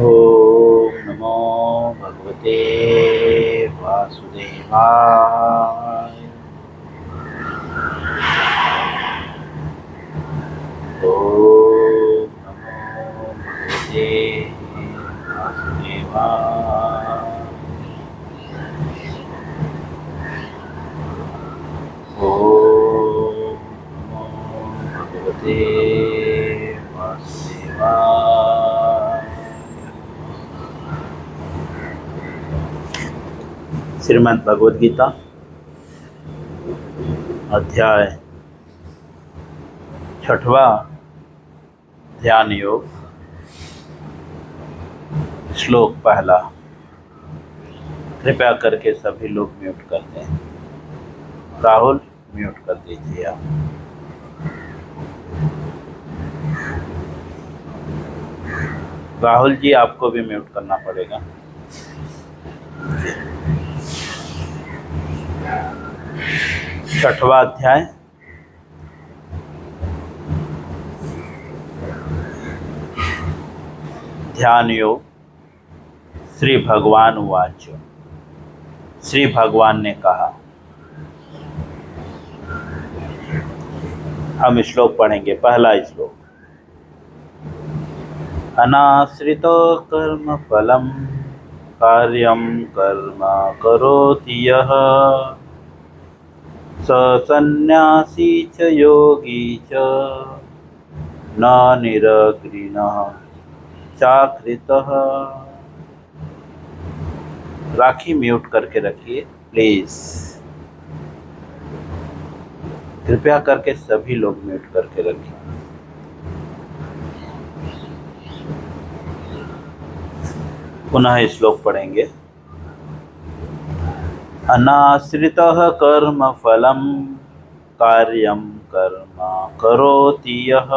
ओम नमो भगवते वासुदेवाय। ओम नमो भगवते वासुदेवाय। ओम नमो भगवते वासुदेवाय। श्रीमद् भगवद गीता अध्याय 6वां ध्यान योग श्लोक पहला। कृपया करके सभी लोग म्यूट कर दें। राहुल म्यूट कर दीजिए आप। राहुल जी आपको भी म्यूट करना पड़ेगा। 6वां अध्याय ध्यान योग। श्री भगवान उवाच। श्री भगवान ने कहा। हम श्लोक पढ़ेंगे। पहला श्लोक। अनाश्रितो कर्म फलम कार्यं कर्म करोति यः स सन्न्यासी च योगी च न निरग्निनः चाकृतः। राखी म्यूट करके रखिए प्लीज। कृपया करके सभी लोग म्यूट करके रखिए। पुनः श्लोक पढ़ेंगे। अनाश्रितः कर्म फलम कार्यं कर्म करोति यः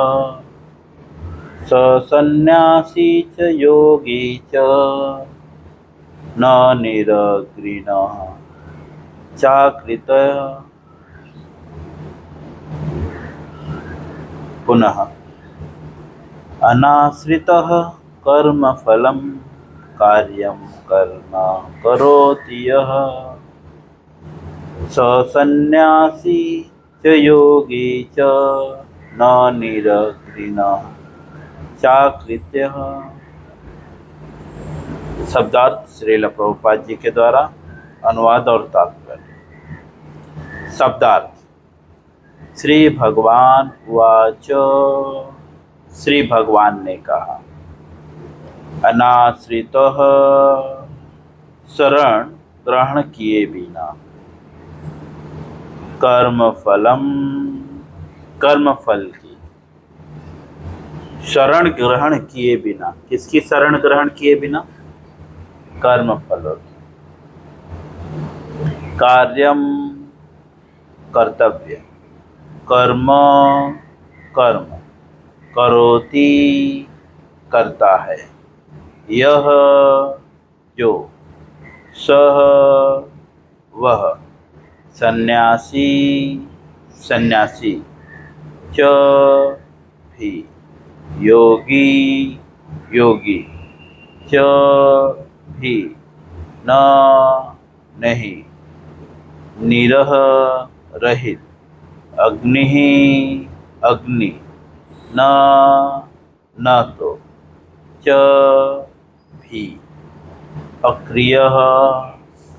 स सन्न्यासी च योगी च न निरग्निनः चाकृतः। पुनः अनाश्रितः कर्म फलम कार्यं कर्म करोति यः स सन्न्यासी च योगी च न निरग्निनः चाकृत्यः। शब्दार्थ श्रील प्रभुपाद जी के द्वारा अनुवाद और तात्पर्य। शब्दार्थ। श्री भगवान उवाच। श्री भगवान ने कहा। अनाश्रितः शरण ग्रहण किए बिना कर्म फल की शरण ग्रहण किए बिना। किसकी शरण ग्रहण किए बिना? कर्म फलों की। कार्यम कर्तव्य, कर्म कर्म, करोति करता है, यह जो, सह वह, सन्यासी सन्यासी, च भी, योगी योगी, च भी, न नहीं, निरह रहित, अग्नि अग्नि, न तो, च भी, अक्रिय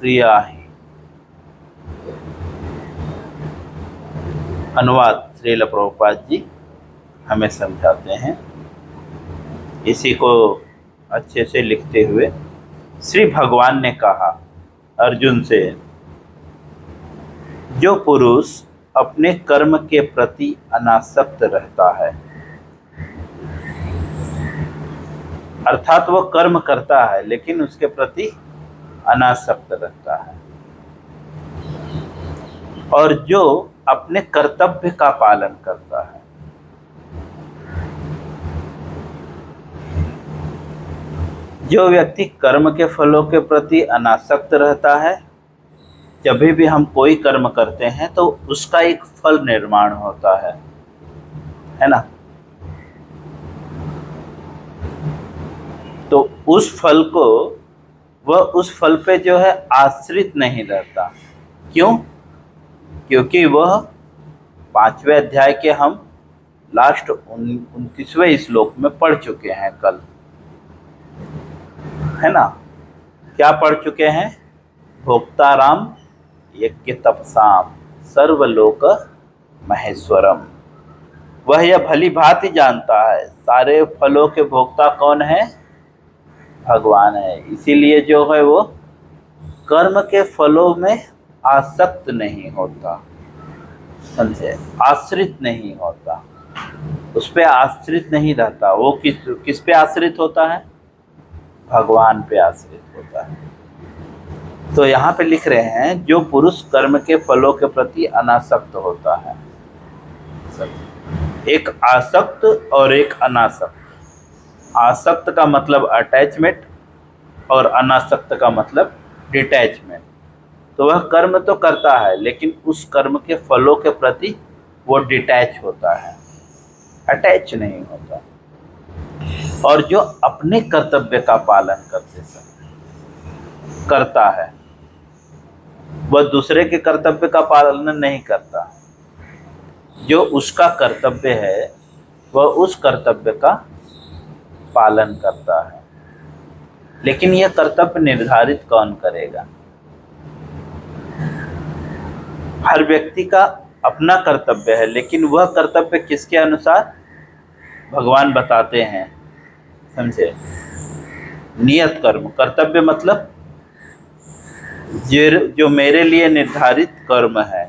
क्रिया ही। अनुवाद श्रील प्रभुपाद जी हमें समझाते हैं। इसी को अच्छे से लिखते हुए श्री भगवान ने कहा अर्जुन से, जो पुरुष अपने कर्म के प्रति अनासक्त रहता है, अर्थात वह कर्म करता है लेकिन उसके प्रति अनासक्त रहता है, और जो अपने कर्तव्य का पालन करता है, जो व्यक्ति कर्म के फलों के प्रति अनासक्त रहता है, जब भी हम कोई कर्म करते हैं तो उसका एक फल निर्माण होता है ना। तो उस फल को, वह उस फल पे जो है आश्रित नहीं रहता। क्यों? क्योंकि वह 5वें अध्याय के हम लास्ट 29वें श्लोक में पढ़ चुके हैं कल, है ना? क्या पढ़ चुके हैं? भोक्ताराम यज्ञ तपसाम सर्वलोक महेश्वरम। वह यह भली भांति जानता है सारे फलों के भोक्ता कौन है? भगवान है। इसीलिए जो है वो कर्म के फलों में आसक्त नहीं होता, समझे? आश्रित नहीं होता, उस पे आश्रित नहीं रहता। वो किस पे आश्रित होता है? भगवान पे आश्रित होता है। तो यहाँ पे लिख रहे हैं जो पुरुष कर्म के फलों के प्रति अनासक्त होता है। एक आसक्त और एक अनासक्त। आसक्त का मतलब अटैचमेंट और अनासक्त का मतलब डिटैचमेंट। तो वह कर्म तो करता है लेकिन उस कर्म के फलों के प्रति वो डिटैच होता है, अटैच नहीं होता। और जो अपने कर्तव्य का पालन करता है वह दूसरे के कर्तव्य का पालन नहीं करता। जो उसका कर्तव्य है वह उस कर्तव्य का पालन करता है। लेकिन यह कर्तव्य निर्धारित कौन करेगा? हर व्यक्ति का अपना कर्तव्य है, लेकिन वह कर्तव्य किसके अनुसार? भगवान बताते हैं, समझे? नियत कर्म। कर्तव्य मतलब जो मेरे लिए निर्धारित कर्म है,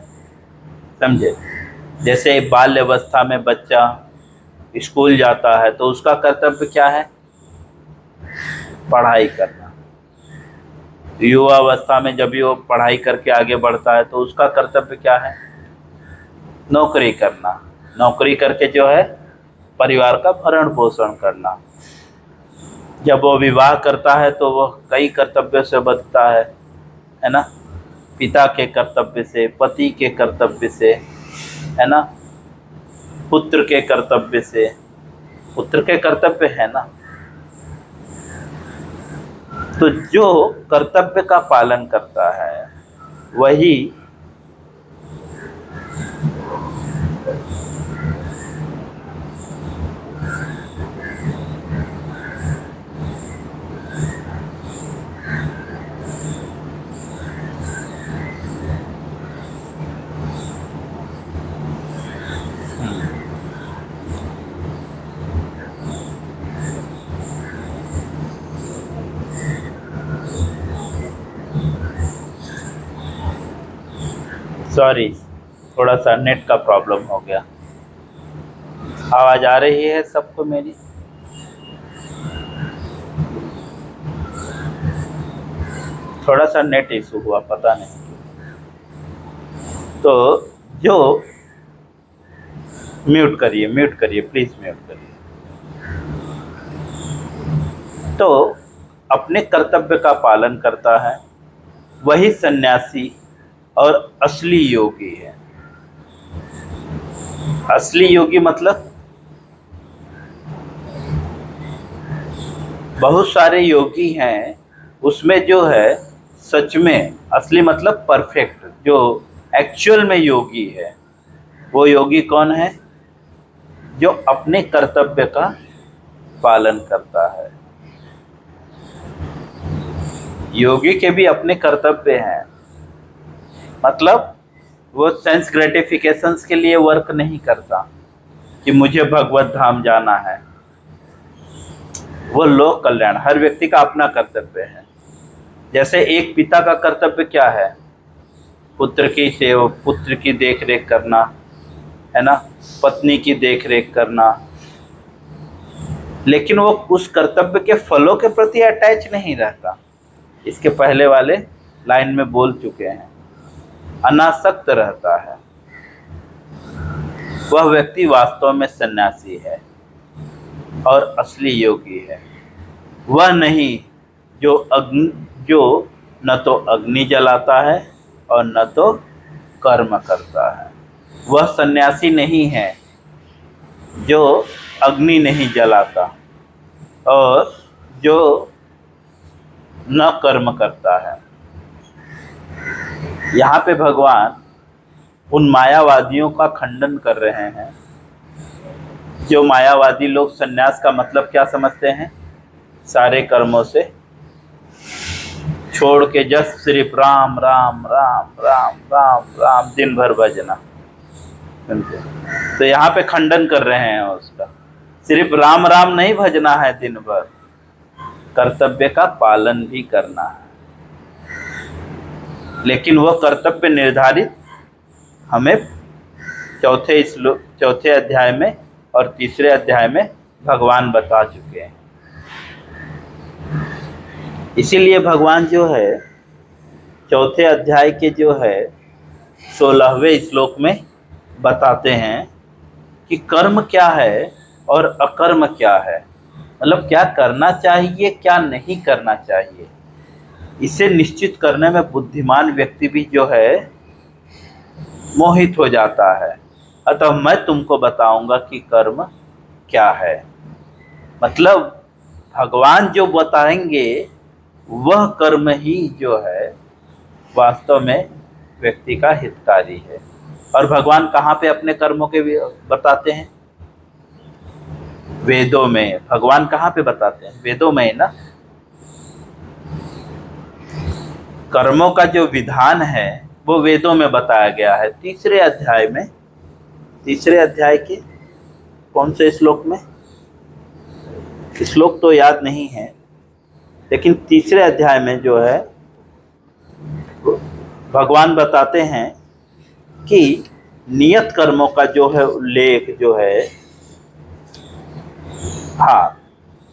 समझे? जैसे बाल्य अवस्था में बच्चा स्कूल जाता है तो उसका कर्तव्य क्या है? पढ़ाई करना। युवा अवस्था में जब वो पढ़ाई करके आगे बढ़ता है तो उसका कर्तव्य क्या है? नौकरी करना। नौकरी करके जो है परिवार का भरण पोषण करना। जब वो विवाह करता है तो वह कई कर्तव्यों से बचता है ना? पिता के कर्तव्य से, पति के कर्तव्य से, है ना? पुत्र के कर्तव्य से। पुत्र के कर्तव्य है ना? तो जो कर्तव्य का पालन करता है वही सॉरी, थोड़ा सा नेट का प्रॉब्लम हो गया। आवाज़ आ रही है सबको मेरी? थोड़ा सा नेट इशू हुआ, पता नहीं। तो जो म्यूट करिए प्लीज़, म्यूट करिए। तो अपने कर्तव्य का पालन करता है वही सन्यासी और असली योगी है। असली योगी मतलब बहुत सारे योगी हैं, उसमें जो है सच में असली मतलब परफेक्ट, जो एक्चुअल में योगी है, वो योगी कौन है? जो अपने कर्तव्य का पालन करता है। योगी के भी अपने कर्तव्य हैं, मतलब वो सेंस ग्रेटिफिकेशंस के लिए वर्क नहीं करता कि मुझे भगवत धाम जाना है। वो लोक कल्याण, हर व्यक्ति का अपना कर्तव्य है। जैसे एक पिता का कर्तव्य क्या है? पुत्र की सेवा, पुत्र की देखरेख करना, है ना? पत्नी की देखरेख करना। लेकिन वो उस कर्तव्य के फलों के प्रति अटैच नहीं रहता। इसके पहले वाले लाइन में बोल चुके हैं, अनासक्त रहता है। वह व्यक्ति वास्तव में सन्यासी है और असली योगी है। वह नहीं जो न तो अग्नि जलाता है और न तो कर्म करता है। वह सन्यासी नहीं है जो अग्नि नहीं जलाता और जो न कर्म करता है। यहाँ पे भगवान उन मायावादियों का खंडन कर रहे हैं जो मायावादी लोग सन्यास का मतलब क्या समझते हैं, सारे कर्मों से छोड़ के जस्ट सिर्फ राम राम राम राम राम राम दिन भर भजना। तो यहाँ पे खंडन कर रहे हैं उसका। सिर्फ राम राम नहीं भजना है दिन भर, कर्तव्य का पालन भी करना है। लेकिन वह कर्तव्य निर्धारित हमें चौथे अध्याय में और तीसरे अध्याय में भगवान बता चुके हैं। इसीलिए भगवान जो है चौथे अध्याय के जो है 16वें श्लोक में बताते हैं कि कर्म क्या है और अकर्म क्या है, मतलब क्या करना चाहिए क्या नहीं करना चाहिए। इसे निश्चित करने में बुद्धिमान व्यक्ति भी जो है मोहित हो जाता है। अतः मैं तुमको बताऊंगा कि कर्म क्या है। मतलब भगवान जो बताएंगे वह कर्म ही जो है वास्तव में व्यक्ति का हितकारी है। और भगवान कहाँ पे अपने कर्मों के बताते हैं? वेदों में। भगवान कहाँ पे बताते हैं? वेदों में ना। कर्मों का जो विधान है वो वेदों में बताया गया है। तीसरे अध्याय में, तीसरे अध्याय के कौन से श्लोक में, श्लोक तो याद नहीं है, लेकिन तीसरे अध्याय में जो है भगवान बताते हैं कि नियत कर्मों का जो है उल्लेख जो है, हाँ,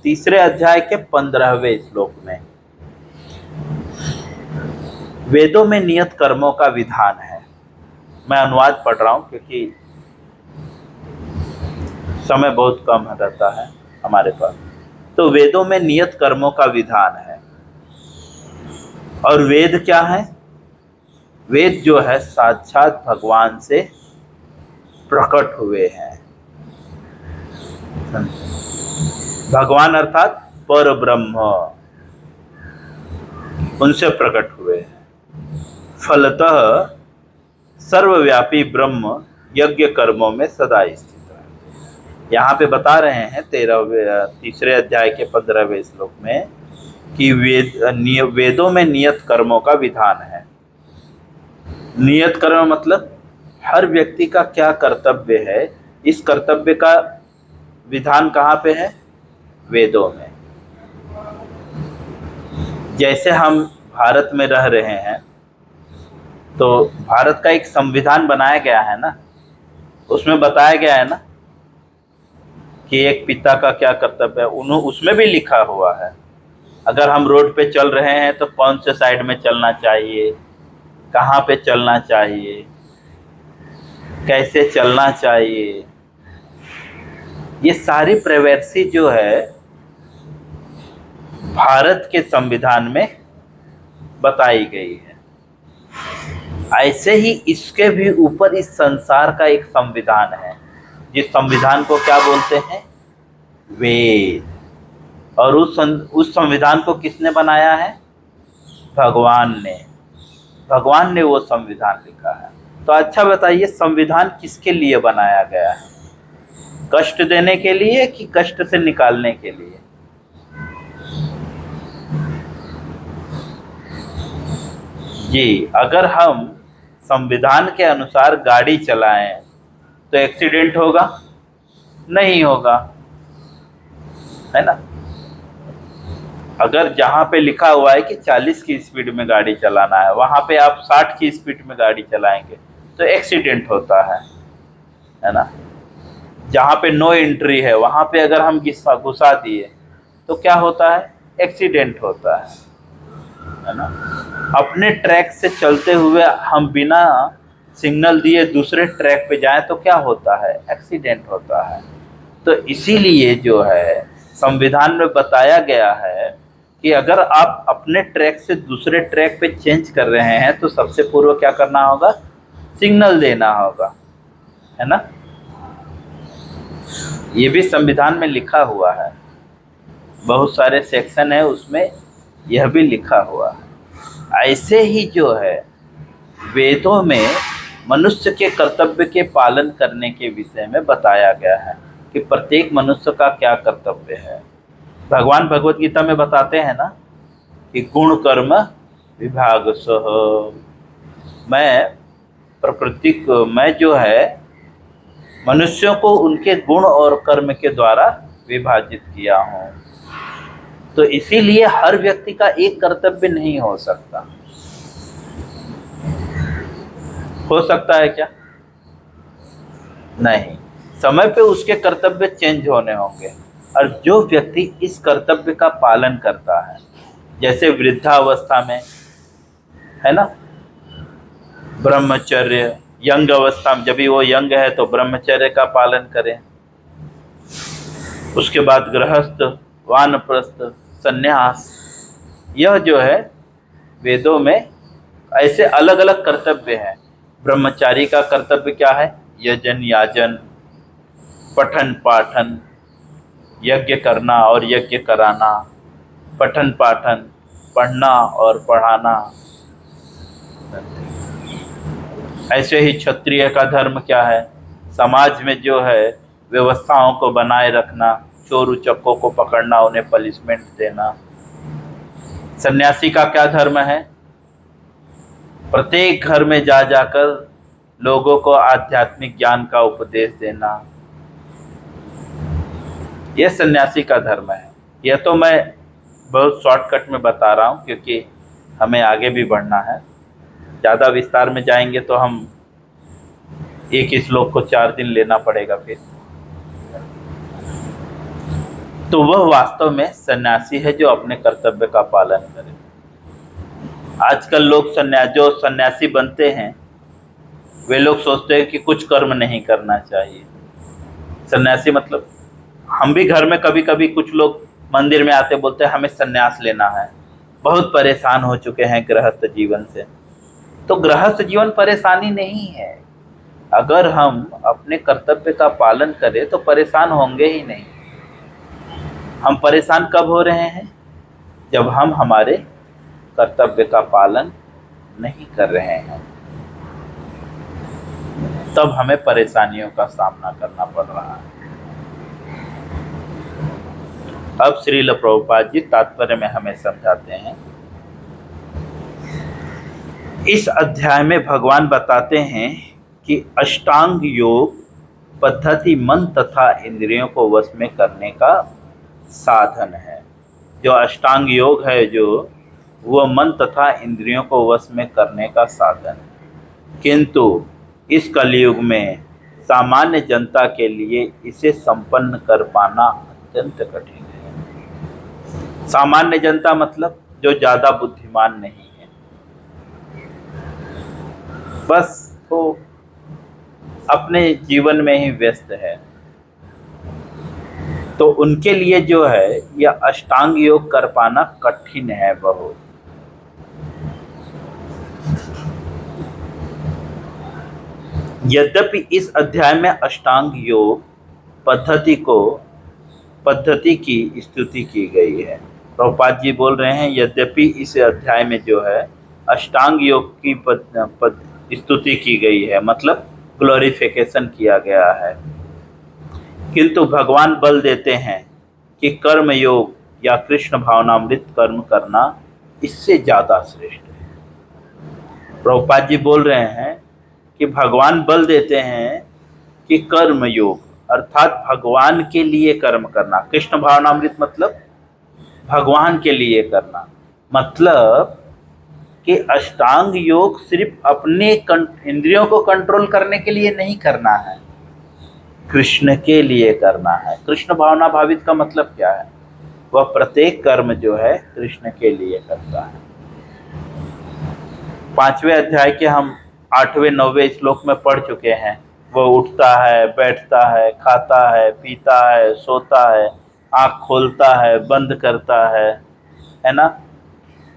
तीसरे अध्याय के 15वें श्लोक में वेदों में नियत कर्मों का विधान है। मैं अनुवाद पढ़ रहा हूँ क्योंकि समय बहुत कम रहता है हमारे पास। तो वेदों में नियत कर्मों का विधान है। और वेद क्या है? वेद जो है साक्षात भगवान से प्रकट हुए हैं। भगवान अर्थात पर ब्रह्म उनसे प्रकट हुए हैं। फलतः सर्वव्यापी ब्रह्म यज्ञ कर्मों में सदा स्थित है। यहाँ पे बता रहे हैं तीसरे अध्याय के 15वें श्लोक में कि वेदों में नियत कर्मों का विधान है। नियत कर्म मतलब हर व्यक्ति का क्या कर्तव्य है, इस कर्तव्य का विधान कहाँ पे है? वेदों में। जैसे हम भारत में रह रहे हैं तो भारत का एक संविधान बनाया गया है ना, उसमें बताया गया है ना कि एक पिता का क्या कर्तव्य है। उसमें भी लिखा हुआ है अगर हम रोड पे चल रहे हैं तो कौन से साइड में चलना चाहिए, कहाँ पे चलना चाहिए, कैसे चलना चाहिए। ये सारी प्राइवेसी जो है भारत के संविधान में बताई गई है। ऐसे ही इसके भी ऊपर इस संसार का एक संविधान है, जिस संविधान को क्या बोलते हैं? वेद। और उस संविधान को किसने बनाया है? भगवान ने। भगवान ने वो संविधान लिखा है। तो अच्छा बताइए, संविधान किसके लिए बनाया गया है? कष्ट देने के लिए कि कष्ट से निकालने के लिए? जी, अगर हम संविधान के अनुसार गाड़ी चलाएं तो एक्सीडेंट होगा? नहीं होगा, है ना। अगर जहाँ पे लिखा हुआ है कि 40 की स्पीड में गाड़ी चलाना है, वहाँ पे आप 60 की स्पीड में गाड़ी चलाएंगे तो एक्सीडेंट होता है ना। जहाँ पे नो एंट्री है वहाँ पे अगर हम घुसा दिए तो क्या होता है? एक्सीडेंट होता है ना। अपने ट्रैक से चलते हुए हम बिना सिग्नल दिए दूसरे ट्रैक पे जाएं तो क्या होता है? एक्सीडेंट होता है। तो इसीलिए जो है संविधान में बताया गया है कि अगर आप अपने ट्रैक से दूसरे ट्रैक पे चेंज कर रहे हैं तो सबसे पूर्व क्या करना होगा? सिग्नल देना होगा, है ना। ये भी संविधान में लिखा हुआ है। बहुत सारे सेक्शन है, उसमें यह भी लिखा हुआ है। ऐसे ही जो है वेदों में मनुष्य के कर्तव्य के पालन करने के विषय में बताया गया है कि प्रत्येक मनुष्य का क्या कर्तव्य है। भगवान भगवत गीता में बताते हैं ना कि गुण कर्म विभाग सह, मैं जो है मनुष्यों को उनके गुण और कर्म के द्वारा विभाजित किया हूँ। तो इसीलिए हर व्यक्ति का एक कर्तव्य नहीं हो सकता। हो सकता है क्या? नहीं, समय पे उसके कर्तव्य चेंज होने होंगे। और जो व्यक्ति इस कर्तव्य का पालन करता है, जैसे वृद्धावस्था में है ना ब्रह्मचर्य, यंग अवस्था में जब भी वो यंग है तो ब्रह्मचर्य का पालन करें, उसके बाद गृहस्थ, वानप्रस्थ, संन्यास, यह जो है वेदों में ऐसे अलग अलग कर्तव्य हैं। ब्रह्मचारी का कर्तव्य क्या है? यजन याजन, पठन पाठन, यज्ञ करना और यज्ञ कराना, पठन पाठन, पढ़ना और पढ़ाना। ऐसे ही क्षत्रिय का धर्म क्या है? समाज में जो है व्यवस्थाओं को बनाए रखना, चोर उचक्कों को पकड़ना, उन्हें पनिशमेंट देना। सन्यासी का क्या धर्म है? प्रत्येक घर में जा जाकर लोगों को आध्यात्मिक ज्ञान का उपदेश देना, यह सन्यासी का धर्म है। यह तो मैं बहुत शॉर्टकट में बता रहा हूँ क्योंकि हमें आगे भी बढ़ना है। ज़्यादा विस्तार में जाएंगे तो हम एक श्लोक को 4 दिन लेना पड़ेगा फिर। तो वह वास्तव में सन्यासी है जो अपने कर्तव्य का पालन करे। आजकल लोग जो सन्यासी बनते हैं वे लोग सोचते हैं कि कुछ कर्म नहीं करना चाहिए। सन्यासी मतलब हम भी घर में कभी कभी कुछ लोग मंदिर में आते बोलते हैं हमें सन्यास लेना है, बहुत परेशान हो चुके हैं गृहस्थ जीवन से। तो गृहस्थ जीवन परेशानी नहीं है। अगर हम अपने कर्तव्य का पालन करें तो परेशान होंगे ही नहीं। हम परेशान कब हो रहे हैं? जब हम हमारे कर्तव्य का पालन नहीं कर रहे हैं, तब हमें परेशानियों का सामना करना पड़ रहा है। अब श्रील प्रभुपाद जी तात्पर्य में हमें समझाते हैं। इस अध्याय में भगवान बताते हैं कि अष्टांग योग पद्धति मन तथा इंद्रियों को वश में करने का साधन है। जो अष्टांग योग है जो वह मन तथा इंद्रियों को वश में करने का साधन है, किंतु इस कलयुग में सामान्य जनता के लिए इसे संपन्न कर पाना अत्यंत कठिन है। सामान्य जनता मतलब जो ज़्यादा बुद्धिमान नहीं है, बस वो अपने जीवन में ही व्यस्त है, तो उनके लिए जो है यह अष्टांग योग कर पाना कठिन है बहुत। यद्यपि इस अध्याय में अष्टांग योग पद्धति की स्तुति की गई है। प्रभुपाद जी बोल रहे हैं यद्यपि इस अध्याय में जो है अष्टांग योग की स्तुति की गई है, मतलब ग्लोरिफिकेशन किया गया है, किंतु भगवान बल देते हैं कि कर्म योग या कृष्ण भावनामृत कर्म करना इससे ज़्यादा श्रेष्ठ है। प्रभुपाद जी बोल रहे हैं कि भगवान बल देते हैं कि कर्म योग अर्थात भगवान के लिए कर्म करना, कृष्ण भावनामृत मतलब भगवान के लिए करना, मतलब कि अष्टांग योग सिर्फ अपने इंद्रियों को कंट्रोल करने के लिए नहीं करना है, कृष्ण के लिए करना है। कृष्ण भावना भावित का मतलब क्या है? वह प्रत्येक कर्म जो है कृष्ण के लिए करता है। 5वें अध्याय के हम 8वें 9वें श्लोक में पढ़ चुके हैं। वह उठता है, बैठता है, खाता है, पीता है, सोता है, आँख खोलता है, बंद करता है ना?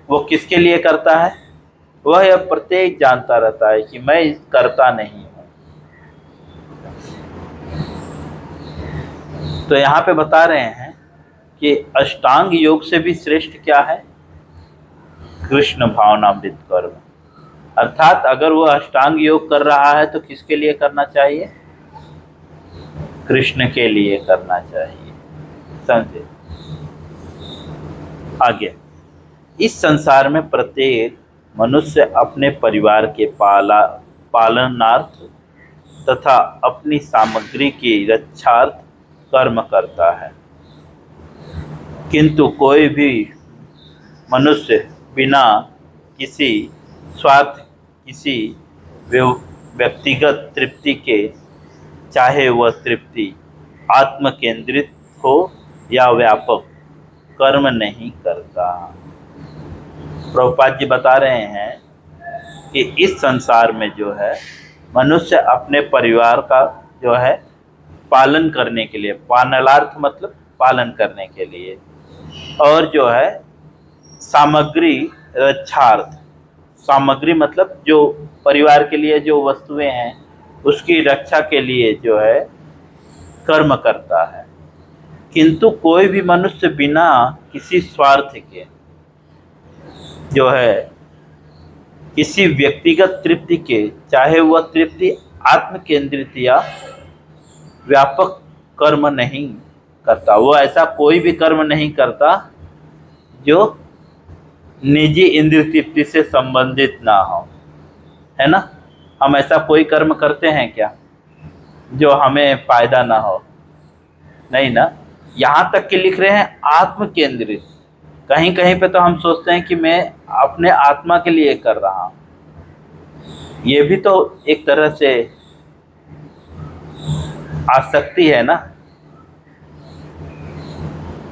वो किसके लिए करता है? वह यह प्रत्येक जानता रहता है कि मैं करता नहीं हूँ। तो यहाँ पे बता रहे हैं कि अष्टांग योग से भी श्रेष्ठ क्या है? कृष्ण भावनामृत कर्म। अर्थात अगर वो अष्टांग योग कर रहा है तो किसके लिए करना चाहिए? कृष्ण के लिए करना चाहिए। समझे? आगे, इस संसार में प्रत्येक मनुष्य अपने परिवार के पालनार्थ तथा अपनी सामग्री की रक्षार्थ कर्म करता है, किंतु कोई भी मनुष्य बिना किसी स्वार्थ, किसी व्यक्तिगत तृप्ति के, चाहे वह तृप्ति आत्म केंद्रित हो या व्यापक, कर्म नहीं करता। प्रभुपाद जी बता रहे हैं कि इस संसार में जो है मनुष्य अपने परिवार का जो है पालन करने के लिए, पालनार्थ मतलब पालन करने के लिए, और जो है सामग्री रक्षार्थ, सामग्री मतलब जो परिवार के लिए जो वस्तुएं हैं उसकी रक्षा के लिए जो है कर्म करता है, किंतु कोई भी मनुष्य बिना किसी स्वार्थ के जो है किसी व्यक्तिगत तृप्ति के, चाहे वह तृप्ति आत्म केंद्रित या व्यापक, कर्म नहीं करता। वो ऐसा कोई भी कर्म नहीं करता जो निजी इंद्रिय तृप्ति से संबंधित ना हो, है ना? हम ऐसा कोई कर्म करते हैं क्या जो हमें फायदा ना हो? नहीं ना। यहाँ तक कि लिख रहे हैं आत्म केंद्रित। कहीं कहीं पे तो हम सोचते हैं कि मैं अपने आत्मा के लिए कर रहा हूँ। ये भी तो एक तरह से आसक्ति है ना,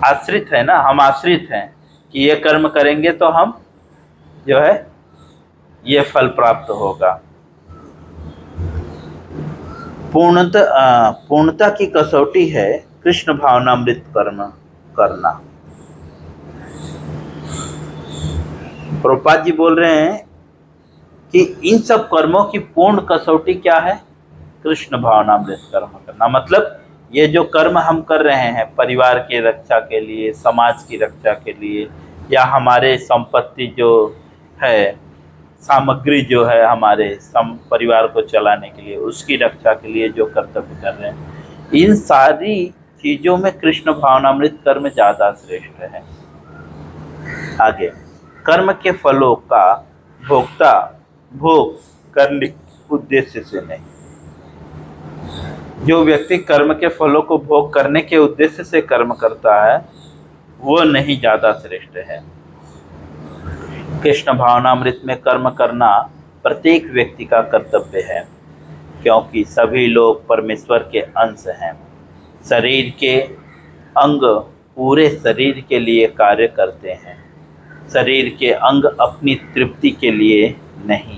आश्रित है ना। हम आश्रित हैं कि ये कर्म करेंगे तो हम जो है ये फल प्राप्त होगा। पूर्णता की कसौटी है कृष्ण भावनामृत कर्म करना। प्रभुपाद जी बोल रहे हैं कि इन सब कर्मों की पूर्ण कसौटी क्या है? कृष्ण भावनामृत कर्म करना। मतलब ये जो कर्म हम कर रहे हैं परिवार के रक्षा के लिए, समाज की रक्षा के लिए, या हमारे संपत्ति जो है, सामग्री जो है हमारे परिवार को चलाने के लिए, उसकी रक्षा के लिए जो कर्तव्य कर रहे हैं, इन सारी चीजों में कृष्ण भावनामृत कर्म ज्यादा श्रेष्ठ है। आगे, कर्म के फलों का भोक्ता भोग करने उद्देश्य से नहीं। जो व्यक्ति कर्म के फलों को भोग करने के उद्देश्य से कर्म करता है वो नहीं ज्यादा श्रेष्ठ है। कृष्ण भावनामृत में कर्म करना प्रत्येक व्यक्ति का कर्तव्य है, क्योंकि सभी लोग परमेश्वर के अंश हैं। शरीर के अंग पूरे शरीर के लिए कार्य करते हैं, शरीर के अंग अपनी तृप्ति के लिए नहीं।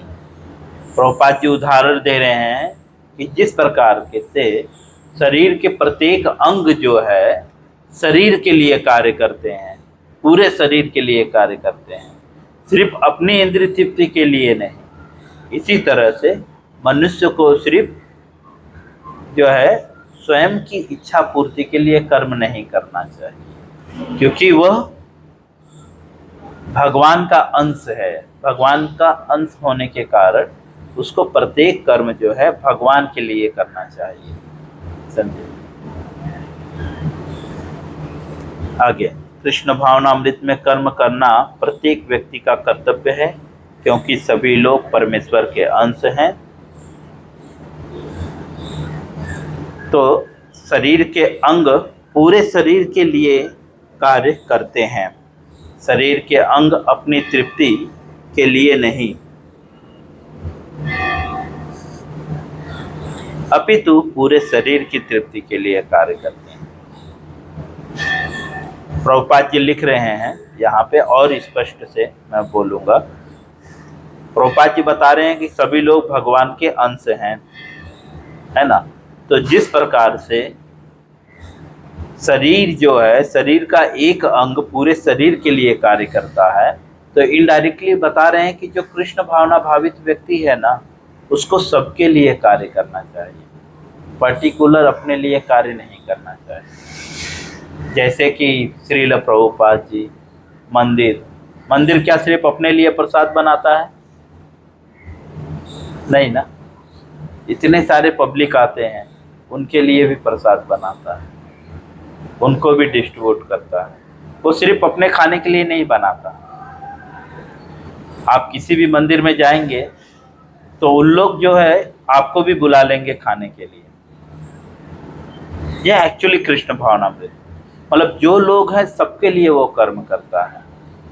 प्रभुपाद जी उदाहरण दे रहे हैं कि जिस प्रकार के से शरीर के प्रत्येक अंग जो है शरीर के लिए कार्य करते हैं, पूरे शरीर के लिए कार्य करते हैं, सिर्फ अपनी इंद्रिय तृप्ति के लिए नहीं। इसी तरह से मनुष्य को सिर्फ जो है स्वयं की इच्छा पूर्ति के लिए कर्म नहीं करना चाहिए, क्योंकि वह भगवान का अंश है। भगवान का अंश होने के कारण उसको प्रत्येक कर्म जो है भगवान के लिए करना चाहिए। समझे? आगे, कृष्ण भावनामृत में कर्म करना प्रत्येक व्यक्ति का कर्तव्य है, क्योंकि सभी लोग परमेश्वर के अंश हैं। तो शरीर के अंग पूरे शरीर के लिए कार्य करते हैं, शरीर के अंग अपनी तृप्ति के लिए नहीं, अपितु पूरे शरीर की तृप्ति के लिए कार्य करते हैं। प्रभुपाद जी लिख रहे हैं यहाँ पे, और स्पष्ट से मैं बोलूँगा। प्रभुपाद जी बता रहे हैं कि सभी लोग भगवान के अंश हैं, है ना। तो जिस प्रकार से शरीर जो है, शरीर का एक अंग पूरे शरीर के लिए कार्य करता है, तो इनडायरेक्टली बता रहे हैं कि जो कृष्ण भावना भावित व्यक्ति है ना, उसको सबके लिए कार्य करना चाहिए, पर्टिकुलर अपने लिए कार्य नहीं करना चाहिए। जैसे कि श्रील प्रभुपाद जी मंदिर मंदिर क्या सिर्फ अपने लिए प्रसाद बनाता है? नहीं ना, इतने सारे पब्लिक आते हैं, उनके लिए भी प्रसाद बनाता है, उनको भी डिस्ट्रीब्यूट करता है। वो सिर्फ अपने खाने के लिए नहीं बनाता। आप किसी भी मंदिर में जाएंगे तो उन लोग जो है आपको भी बुला लेंगे खाने के लिए। यह एक्चुअली कृष्ण भावनामृत, मतलब जो लोग हैं सबके लिए वो कर्म करता है,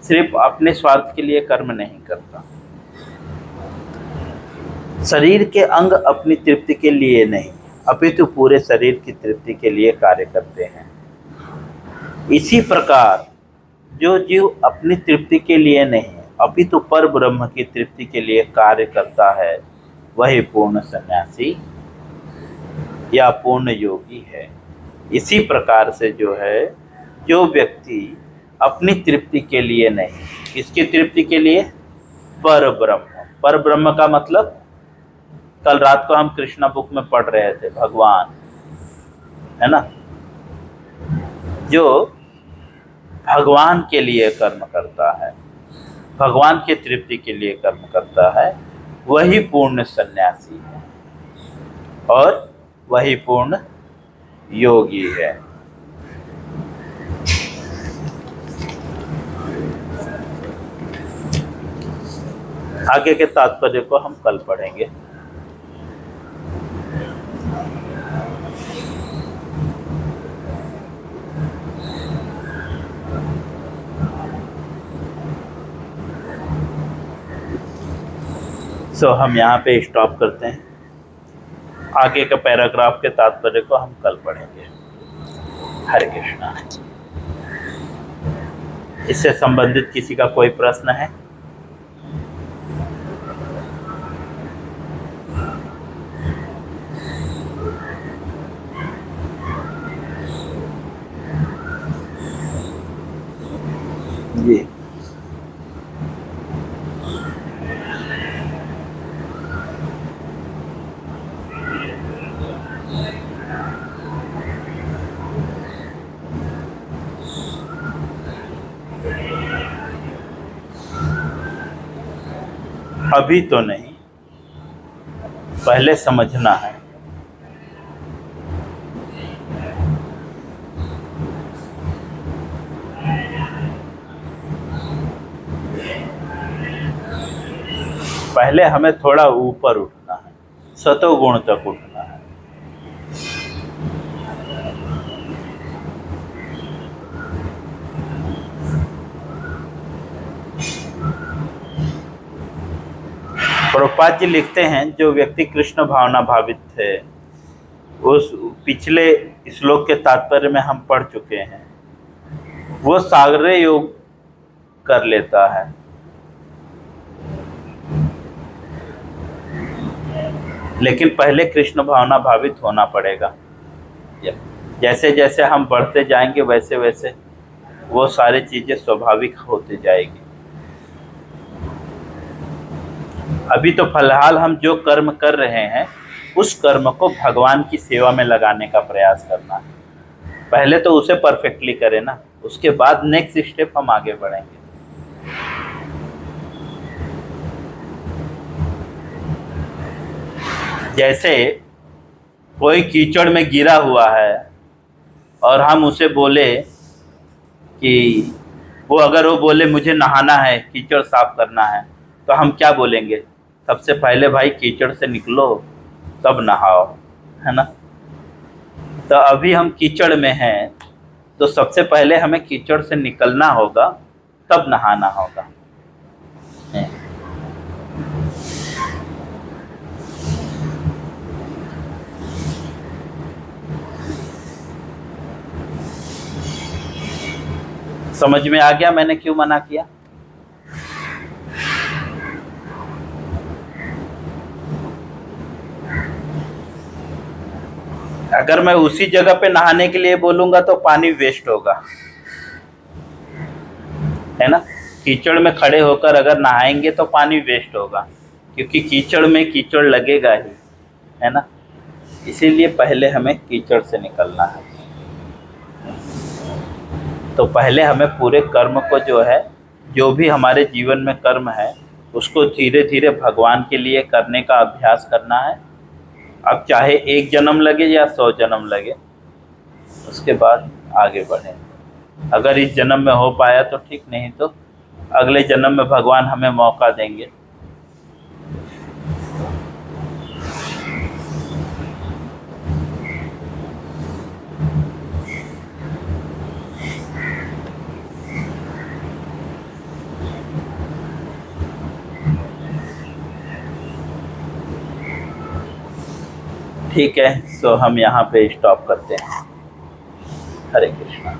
सिर्फ अपने स्वार्थ के लिए कर्म नहीं करता। शरीर के अंग अपनी तृप्ति के लिए नहीं, अपितु पूरे शरीर की तृप्ति के लिए कार्य करते हैं। इसी प्रकार जो जीव अपनी तृप्ति के लिए नहीं अपितु पर ब्रह्म की तृप्ति के लिए कार्य करता है, वही पूर्ण सन्यासी या पूर्ण योगी है। इसी प्रकार से जो है, जो व्यक्ति अपनी तृप्ति के लिए नहीं, किसकी तृप्ति के लिए? पर ब्रह्म। पर ब्रह्म का मतलब कल रात को हम कृष्णा बुक में पढ़ रहे थे, भगवान, है ना, जो भगवान के लिए कर्म करता है, भगवान की तृप्ति के लिए कर्म करता है, वही पूर्ण सन्यासी है और वही पूर्ण योगी है। आगे के तात्पर्य को हम कल पढ़ेंगे। हम यहाँ पे स्टॉप करते हैं। आगे का पैराग्राफ के तात्पर्य को हम कल पढ़ेंगे। हरे कृष्णा। इससे संबंधित किसी का कोई प्रश्न है? जी, अभी तो नहीं, पहले समझना है। पहले हमें थोड़ा ऊपर उठना है, सतोगुण तक उठना है। प्रभुपाद जी लिखते हैं, जो व्यक्ति कृष्ण भावना भावित थे, उस पिछले श्लोक के तात्पर्य में हम पढ़ चुके हैं, वो सागर्य योग कर लेता है। लेकिन पहले कृष्ण भावना भावित होना पड़ेगा। जैसे जैसे हम बढ़ते जाएंगे वैसे वैसे वो सारी चीजें स्वाभाविक होती जाएगी। अभी तो फिलहाल हम जो कर्म कर रहे हैं उस कर्म को भगवान की सेवा में लगाने का प्रयास करना है। पहले तो उसे परफेक्टली करें ना, उसके बाद नेक्स्ट स्टेप हम आगे बढ़ेंगे। जैसे कोई कीचड़ में गिरा हुआ है और हम उसे बोले कि अगर वो बोले मुझे नहाना है, कीचड़ साफ करना है, तो हम क्या बोलेंगे? सबसे पहले भाई कीचड़ से निकलो तब नहाओ, है ना। तो अभी हम कीचड़ में हैं, तो सबसे पहले हमें कीचड़ से निकलना होगा, तब नहाना होगा। समझ में आ गया मैंने क्यों मना किया? अगर मैं उसी जगह पे नहाने के लिए बोलूंगा तो पानी वेस्ट होगा, है ना। कीचड़ में खड़े होकर अगर नहाएंगे तो पानी वेस्ट होगा, क्योंकि कीचड़ में कीचड़ लगेगा ही, है ना। इसीलिए पहले हमें कीचड़ से निकलना है। तो पहले हमें पूरे कर्म को जो है, जो भी हमारे जीवन में कर्म है, उसको धीरे धीरे भगवान के लिए करने का अभ्यास करना है। अब चाहे 1 जन्म लगे या 100 जन्म लगे, उसके बाद आगे बढ़ें। अगर इस जन्म में हो पाया तो ठीक, नहीं तो अगले जन्म में भगवान हमें मौका देंगे। ठीक है, तो हम यहाँ पे स्टॉप करते हैं। हरे कृष्णा।